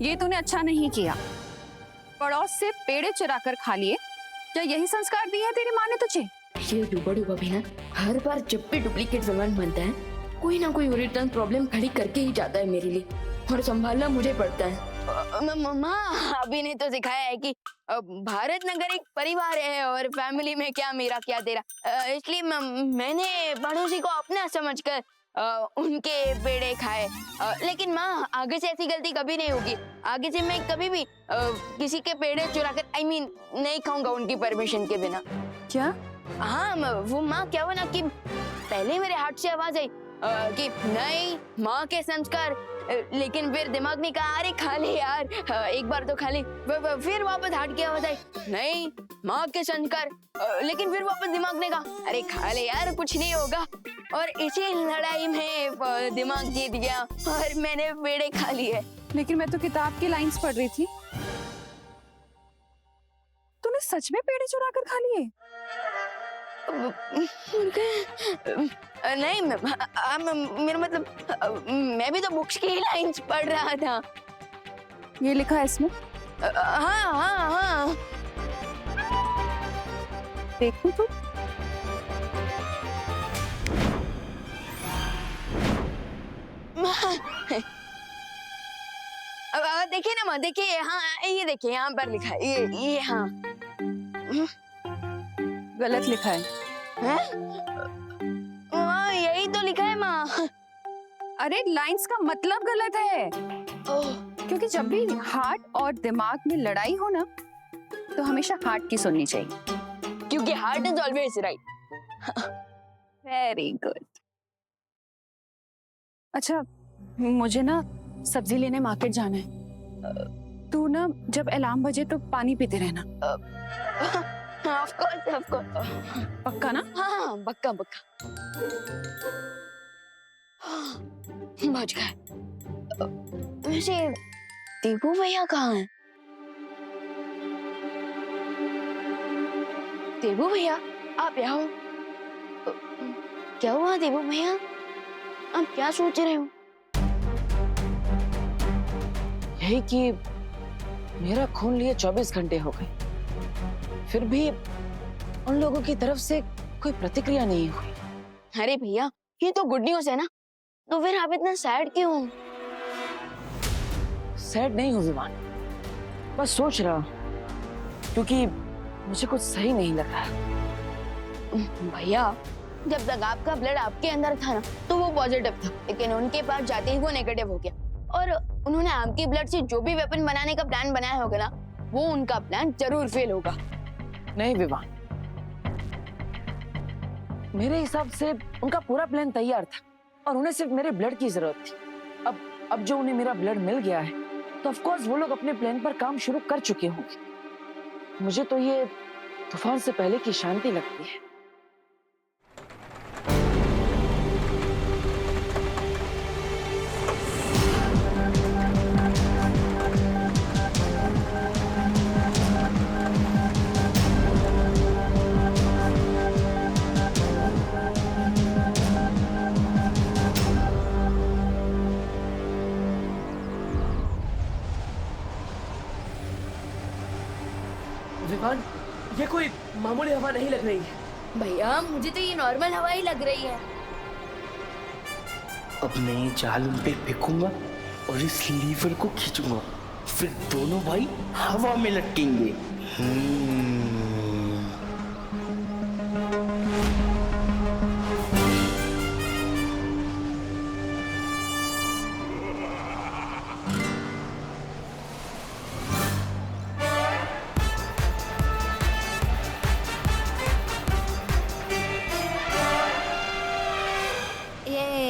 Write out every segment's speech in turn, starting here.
ये तूने अच्छा नहीं किया। पड़ोस से पेड़े चुरा कर खा लिए। क्या यही संस्कार दिए हैं तेरी माँ ने तुझे? ये डूबा भी ना, हर बार जब भी डुप्लीकेट विमान बनता है कोई ना कोई ओरिजिनल प्रॉब्लम खड़ी करके ही जाता है मेरे लिए, और संभालना मुझे पड़ता है। माँ अभी ने तो सिखाया है कि भारत नगर एक परिवार है और फैमिली में क्या मेरा क्या तेरा, इसलिए मैंने पड़ोसी को अपना समझकर उनके पेड़े खाए। लेकिन माँ आगे से ऐसी गलती कभी नहीं होगी। आगे से मैं कभी भी किसी के पेड़े चुराकर नहीं खाऊंगा उनकी परमिशन के बिना। क्या? हाँ वो माँ क्या हुआ ना कि पहले मेरे हार्ट से आवाज आई कि नहीं माँ के संस्कार, लेकिन फिर दिमाग ने कहा अरे खा ले यार, एक बार तो खा ले। फिर वापस हार्ट की आवाज आई नहीं माँ के संस्कार, लेकिन फिर वापस दिमाग ने कहा अरे खा ले यार कुछ नहीं होगा। और इसी लड़ाई में दिमाग जीत गया और मैंने पेड़े खा लिए। लेकिन मैं तो किताब की लाइंस पढ़ रही थी। तूने सच में पेड़े चुरा कर खा लिए? नहीं मेरा मतलब मैं भी तो बुक्स की लाइंस पढ़ रहा था। ये लिखा है इसमें? हाँ हाँ हाँ। देखूं तू? देखिए ना माँ, देखिए हाँ ये देखिए यहाँ पर लिखा है ये हाँ। गलत लिखा है। यही तो लिखा है माँ। अरे लाइंस का मतलब गलत है। क्योंकि जब भी हार्ट और दिमाग में लड़ाई हो ना तो हमेशा हार्ट की सुननी चाहिए, क्योंकि heart is always right. Very good. अच्छा मुझे ना सब्जी लेने मार्केट जाना है। तू ना जब अलार्म बजे तो पानी पीते रहना। Of course. पक्का ना? हाँ पक्का पक्का। बच गए। वैसे दीपू भैया कहाँ हैं? देबू भैया आप यहाँ हो? क्या हुआ देबू भैया, आप क्या सोच रहे हो? यही कि मेरा खून लिए 24 घंटे हो गए, फिर भी उन लोगों की तरफ से कोई प्रतिक्रिया नहीं हुई। अरे भैया ये तो गुड न्यूज है ना, तो फिर आप इतना सैड क्यों हो? सैड नहीं हूँ विमान, बस सोच रहा हूँ, क्योंकि मुझे कुछ सही नहीं लग रहा। भैया जब तक आपका ब्लड आपके अंदर था ना तो वो पॉजिटिव था, लेकिन उनके पास जाते ही वो नेगेटिव हो गया और उन्होंने आपके ब्लड से जो भी वेपन बनाने का प्लान बनाया होगा ना वो उनका प्लान जरूर फेल होगा। नहीं विमान, मेरे हिसाब से उनका पूरा प्लान तैयार था और उन्हें सिर्फ मेरे ब्लड की जरूरत थी। अब जो उन्हें मेरा ब्लड मिल गया है तो ऑफ कोर्स वो लोग अपने प्लान पर काम शुरू कर चुके होंगे। मुझे तो ये तूफान से पहले की शांति लगती है। विमान, ये कोई मामूली हवा नहीं लग रही है। भैया मुझे तो ये नॉर्मल हवा ही लग रही है। अब मैं ये जाल उन पे फेंकूंगा और इस लीवर को खींचूंगा, फिर दोनों भाई हवा में लटकेंगे।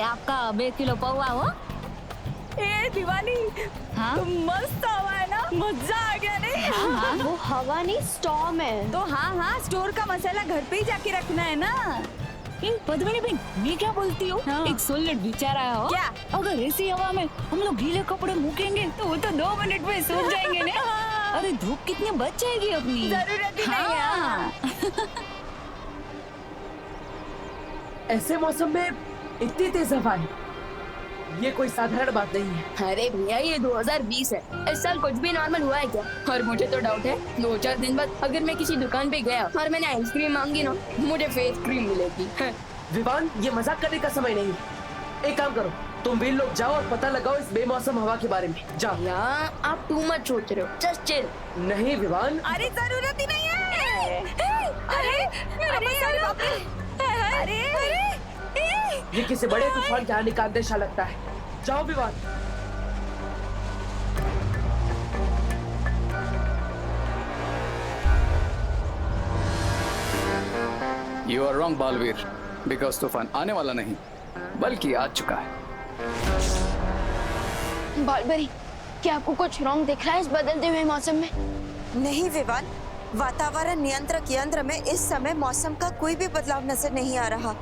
आपका 2 किलो पौवा हो। ए दिवाली, हाँ? तो मस्त हवा है ना, मजा आ गया नहीं? हाँ। वो हवा नहीं स्टॉर्म है। तो हाँ स्टोर का मसाला घर पे ही जाके रखना है ना। पद्मिनी बहन, मैं क्या बोलती हूँ? हाँ। एक सोलट विचार आया हो। क्या? अगर ऐसी हवा में हम लोग गीले कपड़े मूकेंगे तो वो तो 2 मिनट में सूख जाएंगे ना। अरे धूप कितनी बच जाएगी अपनी। जरूरत ही नहीं है। हाँ। ऐसे मौसम में इतनी तेज हवा है, ये कोई साधारण बात नहीं है। अरे भैया ये 2020 है, इस साल कुछ भी नॉर्मल हुआ है क्या? और मुझे तो डाउट है 2-4 दिन बाद अगर मैं किसी दुकान पे गया और मैंने आइसक्रीम मांगी ना, मुझे फेस क्रीम मिलेगी। विवान, ये मजाक करने का समय नहीं है। एक काम करो, तुम भी लोग जाओ और पता लगाओ इस बेमौसम हवा के बारे में। जाओ। या आप टू मच सोच रहे हो, जस्ट चिल। नहीं विवान, अरे जरूरत ही नहीं है। अरे अरे ये किसी बड़े तूफान के आने का अंदेशा लगता है। जाओ Vivaan. You are wrong Baalveer, because तूफान आने वाला नहीं बल्कि आ चुका है। बालबरी, क्या आपको कुछ रॉन्ग दिख रहा है इस बदलते हुए मौसम में? नहीं विवान, वातावरण नियंत्रक यंत्र में इस समय मौसम का कोई भी बदलाव नजर नहीं आ रहा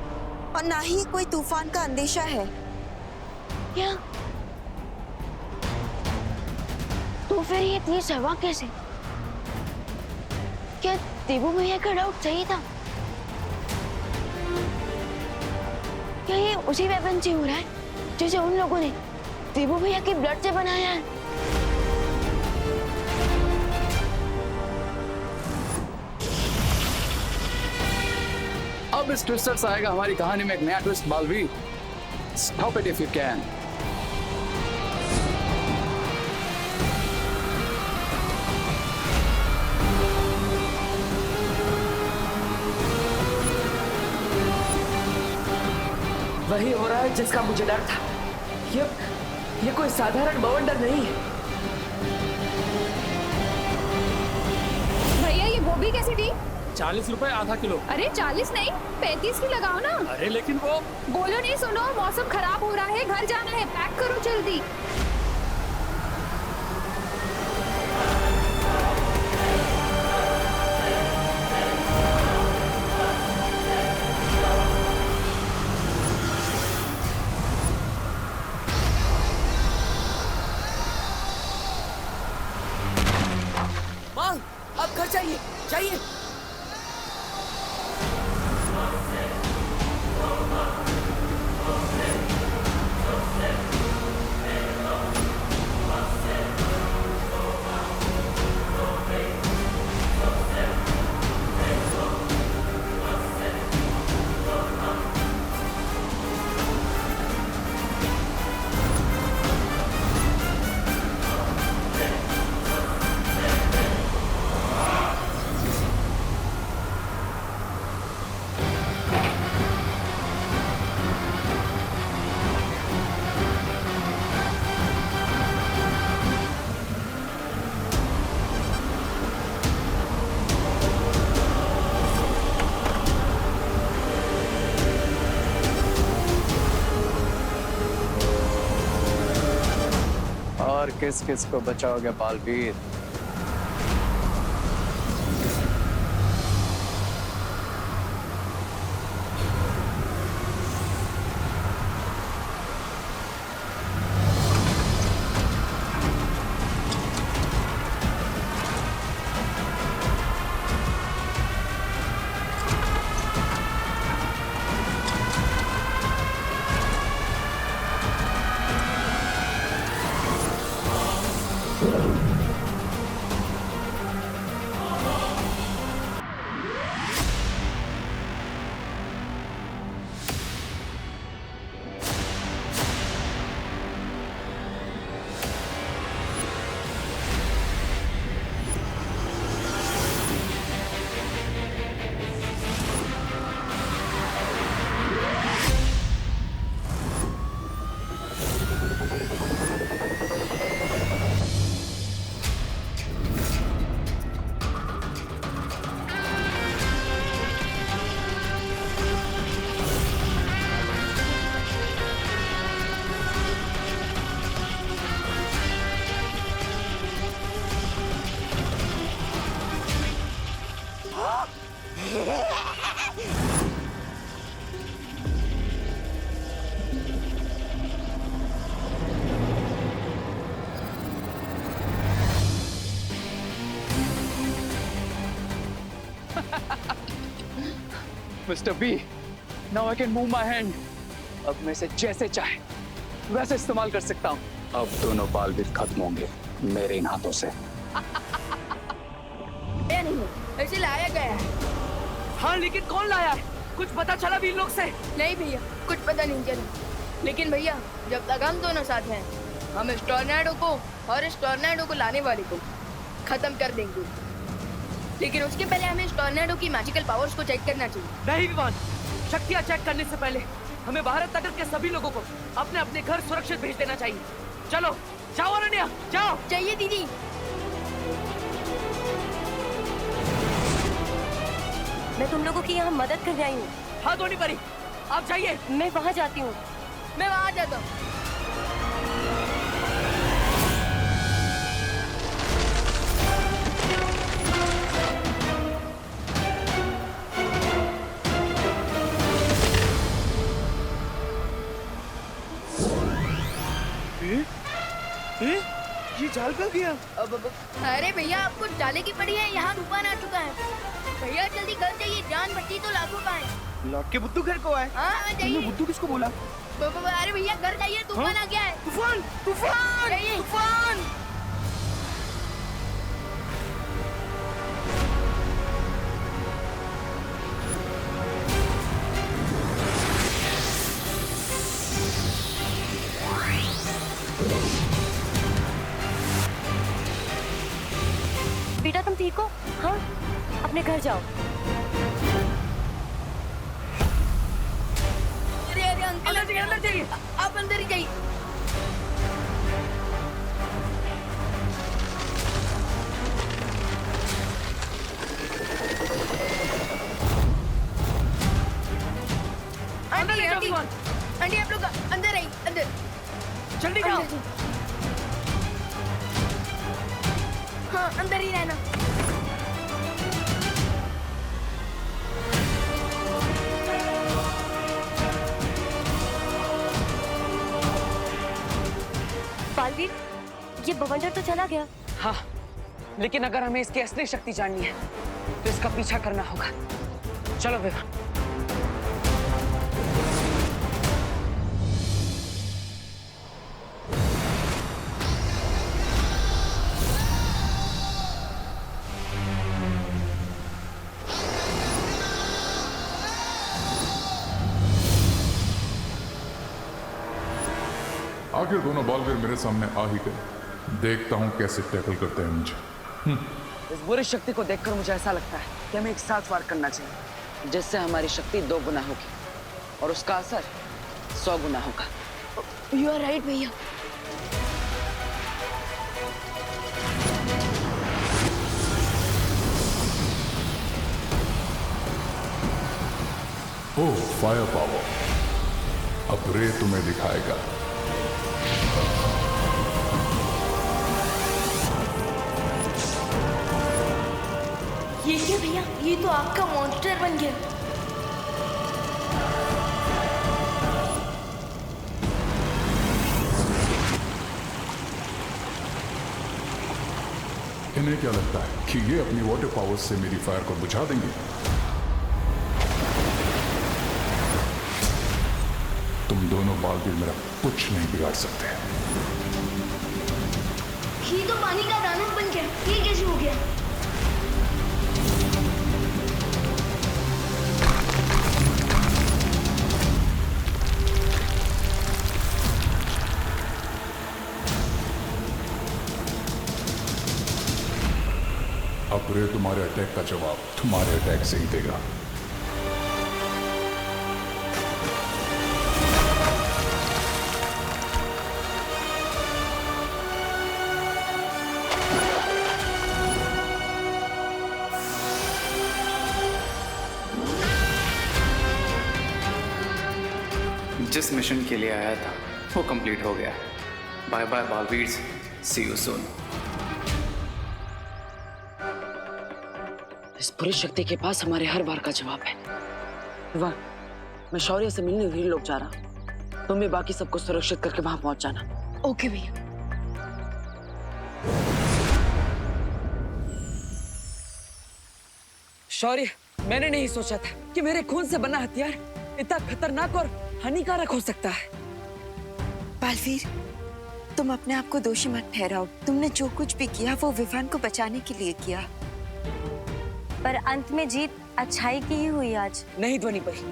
और ना ही कोई तूफान का अंदेशा है। क्या? तो फिर ये तेज हवा कैसे? क्या देवू भैया का डाउट सही था? क्या ये उसी वेपन से हो रहा है जैसे उन लोगों ने देवू भैया के ब्लड से बनाया है? अब इस ट्विस्टर से आएगा हमारी कहानी में एक नया twist Baalveer. Stop it if you can. वही हो रहा है जिसका मुझे डर था। ये कोई साधारण बवंडर नहीं है। भैया ये गोभी कैसी थी? 40 रुपए आधा किलो। अरे 40 नहीं 35 की लगाओ ना। अरे लेकिन वो बोलो नहीं, सुनो मौसम खराब हो रहा है, घर जाना है, पैक करो जल्दी। माँ, आप घर जाइए, जाइए। और किस किस को बचाओगे Baalveer? Mr. B, now I can move my hand. अब मैं इसे जैसे चाहे वैसे इस्तेमाल कर सकता हूँ। अब दोनों बालवीर खत्म होंगे मेरे इन हाथों से। ये नहीं, ऐसे लाया गया है। हाँ लेकिन कौन लाया है? कुछ पता चला भी इन लोग से? नहीं भैया, कुछ पता नहीं चला। लेकिन भैया, जब तक हम दोनों साथ हैं, हम इस टॉर्नेडो को और इस टॉर्नेडो को लाने वाले को खत्म कर देंगे। लेकिन उसके पहले हमें इस टॉर्नेडो की मैजिकल पावर्स को चेक करना चाहिए। नहीं विवान, शक्तियाँ चेक करने से पहले हमें भारत नगर के सभी लोगों को अपने अपने घर सुरक्षित भेज देना चाहिए। चलो जाओ अनन्या, जाओ। चाहिए दीदी। मैं तुम लोगों की यहाँ मदद करने आई हूँ। हाँ धोनी परी, आप जाइए। मैं वहाँ जाती हूँ। मैं वहाँ जाता हूँ। ये जाल कर गया। अरे भैया, आपको डाले की पड़ी है, यहाँ तूफान आ चुका है। भैया जल्दी घर जाइए, जान बची तो लाखों का है। लौट के बुद्धू घर को आए। हाँ जाइए। बुद्धू किसको बोला? अरे भैया घर जाइए, तूफान आ गया है। तूफान, तूफान, जाइए। तूफान। बेटा तुम ठीक हो? हाँ, अपने घर जाओ। अरे अरे अंकल, अंदर जाइए। आप अंदर ही जाइए। आंटी आंटी आंटी, आप लोग अंदर आइए, अंदर जल्दी जाओ। हाँ अंदर ही रहना। बालवीर, ये बवंडर तो चला गया। हाँ, लेकिन अगर हमें इसकी असली शक्ति जाननी है तो इसका पीछा करना होगा। चलो विवान। आखिर दोनों बालवीर मेरे सामने आ ही गए। देखता हूं कैसे टैकल करते हैं मुझे। इस बुरी शक्ति को देखकर मुझे ऐसा लगता है कि हमें एक साथ वार करना चाहिए, जिससे हमारी शक्ति 2 गुना होगी और उसका असर 100 गुना होगा। यू आर राइट भैया। ओह फायर पावर, अब रे तुम्हें दिखाएगा। ये क्या भैया, ये तो आपका मॉन्स्टर बन गया। इन्हें क्या लगता है कि ये अपनी वाटर पावर से मेरी फायर को बुझा देंगे? तुम दोनों बालवीर मेरा कुछ नहीं बिगाड़ सकते। ये तो पानी का दानव बन गया, ये कैसे हो गया? अब रे तुम्हारे अटैक का जवाब तुम्हारे अटैक से ही देगा। जिस मिशन के लिए आया था वो कंप्लीट हो गया। Bye bye Baalveer, see you soon. इस पूरी शक्ति के पास हमारे हर बार का जवाब है। वाह, मैं शौर्य से मिलने वीर लोग जा रहा हूँ। तुम भी बाकी सबको सुरक्षित करके वहां पहुंच जाना। ओके भैया। शौर्य, मैंने नहीं सोचा था कि मेरे खून से बना हथियार इतना खतरनाक और हानिकारक हो सकता है। बालवीर, तुम अपने आप को दोषी मत ठहराओ। तुमने जो कुछ भी किया वो विवान को बचाने के लिए किया। पर अंत में जीत अच्छाई की ही हुई आज। नहीं ध्वनि परी,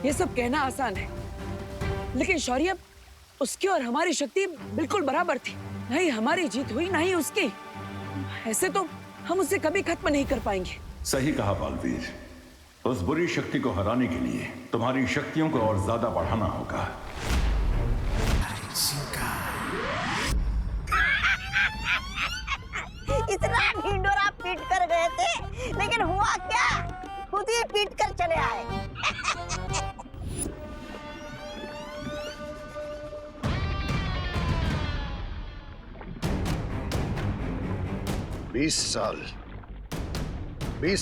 ये सब कहना आसान है, लेकिन शौर्य, उसकी और हमारी शक्ति बिल्कुल बराबर थी। नहीं हमारी जीत हुई, ना ही उसकी। ऐसे तो हम उसे कभी खत्म नहीं कर पाएंगे। सही कहा बालवीर। उस बुरी शक्ति को हराने के लिए तुम्हारी शक्तियों को और ज्यादा बढ़ाना होगा। इतना ढिंडोरा पीट कर गए थे, लेकिन हुआ क्या? खुद ही पीट कर चले आए। 20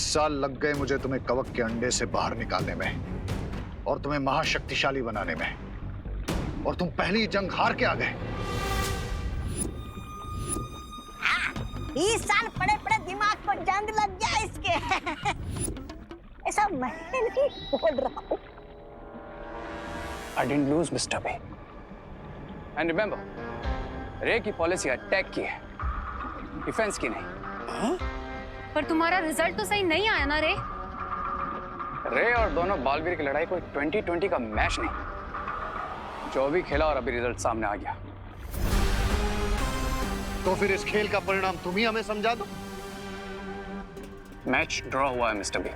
साल लग गए मुझे तुम्हें कवक के अंडे से बाहर निकालने में और तुम्हें महाशक्तिशाली बनाने में, और तुम पहली जंग हार के आ गए। 20 साल पड़े पड़े दिमाग को जंग लग गया इसके। ऐसा मैं नहीं बोल रहा हूँ। I didn't lose, Mr. B. And remember, रे की पॉलिसी अटैक की है, डिफेंस की नहीं। पर तुम्हारा रिजल्ट तो सही नहीं आया ना रे। रे और दोनों बालवीर की लड़ाई कोई 2020 का मैच नहीं, जो भी खेला और अभी रिजल्ट सामने आ गया। तो फिर इस खेल का परिणाम तुम ही हमें समझा दो। मैच ड्रॉ हुआ है मिस्टर बी,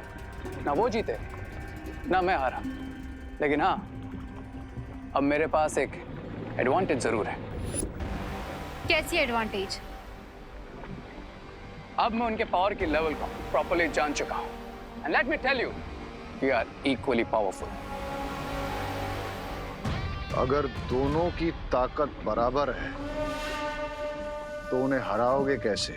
ना वो जीते ना मैं हारा, लेकिन हाँ, अब मेरे पास एक एडवांटेज जरूर है। कैसी एडवांटेज? अब मैं उनके पावर की लेवल को प्रॉपर्ली जान चुका हूं, and let me tell you, we are equally powerful. अगर दोनों की ताकत बराबर है तो उन्हें हराओगे कैसे?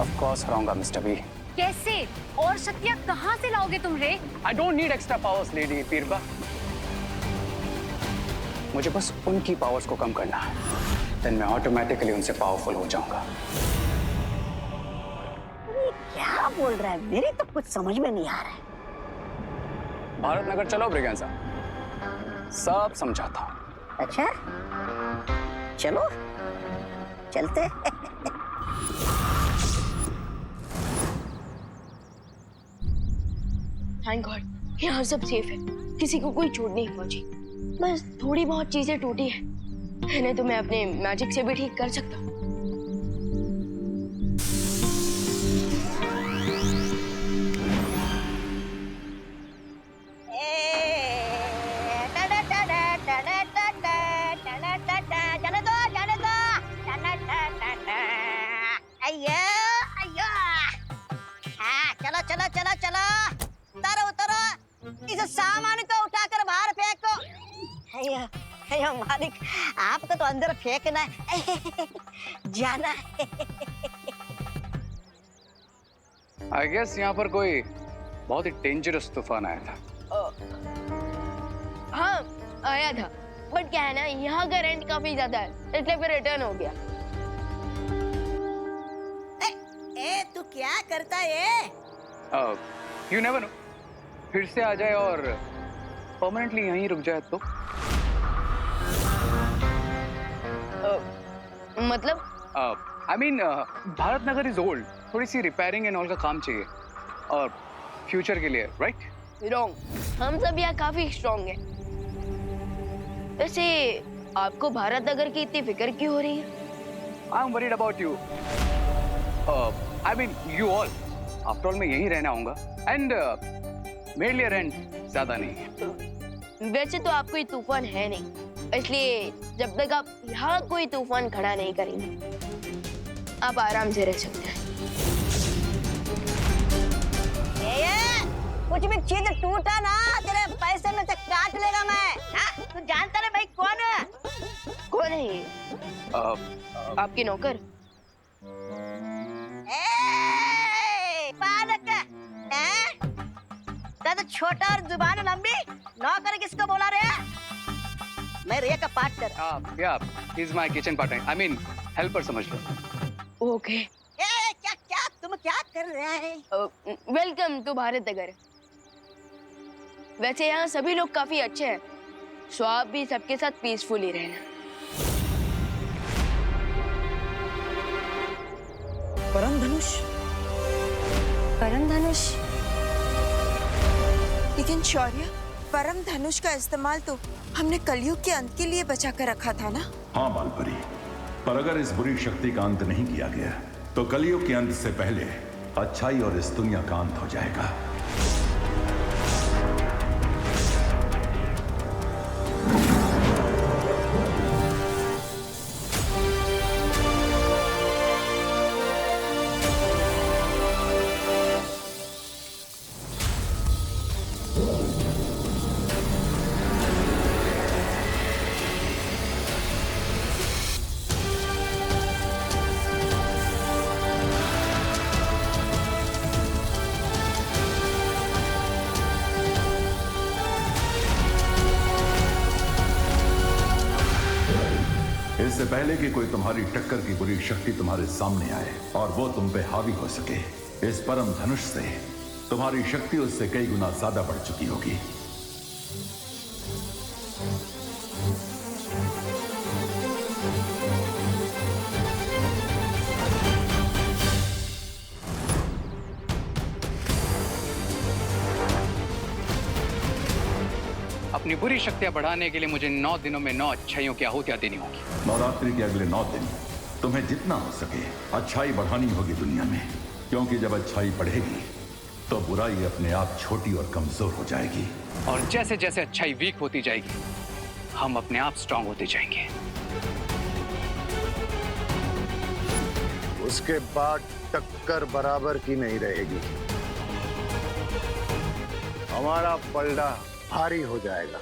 ऑफ कोर्स हराऊंगा मिस्टर बी। कैसे? और शक्तियाँ कहाँ से लाओगे तुम रे? I don't need extra powers lady पीरबा, मुझे बस उनकी पावर्स को कम करना है, देन मैं ऑटोमेटिकली उनसे पावरफुल हो जाऊंगा। क्या बोल रहा है? मेरी तो कुछ समझ में नहीं आ रहा है। भारत नगर चलो ब्रिगेंजा, सब समझाता हूँ। अच्छा, चलो चलते। थैंक गॉड यहाँ सब सेफ है, किसी को कोई चोट नहीं पहुंची। बस थोड़ी बहुत चीजें टूटी है, इन्हें तो मैं अपने मैजिक से भी ठीक कर सकता हूँ। चलो चलो चलो चलो, उतरो उतरो, इस सामान को उठाकर बाहर फेंको। अयो अयो मालिक, आपको तो अंदर फेंकना है, जाना है। आई गेस यहाँ पर कोई बहुत ही डेंजरस तूफान आया था। हाँ आया था, बट क्या है ना, यहाँ का रेंट काफी ज्यादा है, इसलिए फिर रिटर्न हो गया। ए तू क्या करता है? यू नेवर नो, फिर से आ जाए और परमानेंटली यहीं रुक जाए तो। मतलब? I mean Bharat Nagar is old, थोड़ी सी रिपेयरिंग एंड ऑल का काम चाहिए, और फ्यूचर के लिए, राइट? रॉन्ग, हम सब यहाँ काफी स्ट्रॉन्ग हैं। वैसे आपको भारत नगर की इतनी फिक्र क्यों हो रही है? I am worried about you, I mean you all. After all मैं यहीं रहना होगा, एंड मेरे लिए रेंट ज्यादा नहीं है। वैसे तो आप कोई तूफान है नहीं, इसलिए जब तक आप यहाँ कोई तूफान खड़ा नहीं करेंगे, आप आराम से रह सकते हैं। कुछ भी चीज टूटा ना, तेरे पैसे में से काट लेगा मैं। तू जानता ना भाई कौन है? कौन है ये? आपके नौकर? बालक है, तो छोटा और जुबान लंबी, नौकर किसको बोला रे? मैं रे का पार्टनर। या, he is my kitchen partner, I mean helper समझ लो। ओके। क्या क्या तुम क्या कर रहे हैं? Welcome to Bharat Nagar. वैसे यहाँ सभी लोग काफी अच्छे हैं, सो आप भी सबके साथ पीसफुली रहना। परम धनुष? परम धनुष? लेकिन शौर्य, परम धनुष का इस्तेमाल तो हमने कलयुग के अंत के लिए बचा कर रखा था ना? हाँ बालपरी, पर अगर इस बुरी शक्ति का अंत नहीं किया गया तो कलयुग के अंत से पहले अच्छाई और इस दुनिया का अंत हो जाएगा। इससे पहले कि कोई तुम्हारी टक्कर की बुरी शक्ति तुम्हारे सामने आए और वो तुम पे हावी हो सके, इस परम धनुष से तुम्हारी शक्ति उससे कई गुना ज्यादा बढ़ चुकी होगी। अपनी बुरी शक्तियां बढ़ाने के लिए मुझे 9 दिनों में 9 अच्छाइयों की आहुतियां देनी होगी। नवरात्रि के अगले 9 दिन तुम्हें जितना हो सके अच्छाई बढ़ानी होगी दुनिया में, क्योंकि जब अच्छाई बढ़ेगी तो बुराई अपने आप छोटी और कमजोर हो जाएगी। और जैसे जैसे अच्छाई वीक होती जाएगी, हम अपने आप स्ट्रांग होते जाएंगे। उसके बाद टक्कर बराबर की नहीं रहेगी, हमारा पलड़ा भारी हो जाएगा।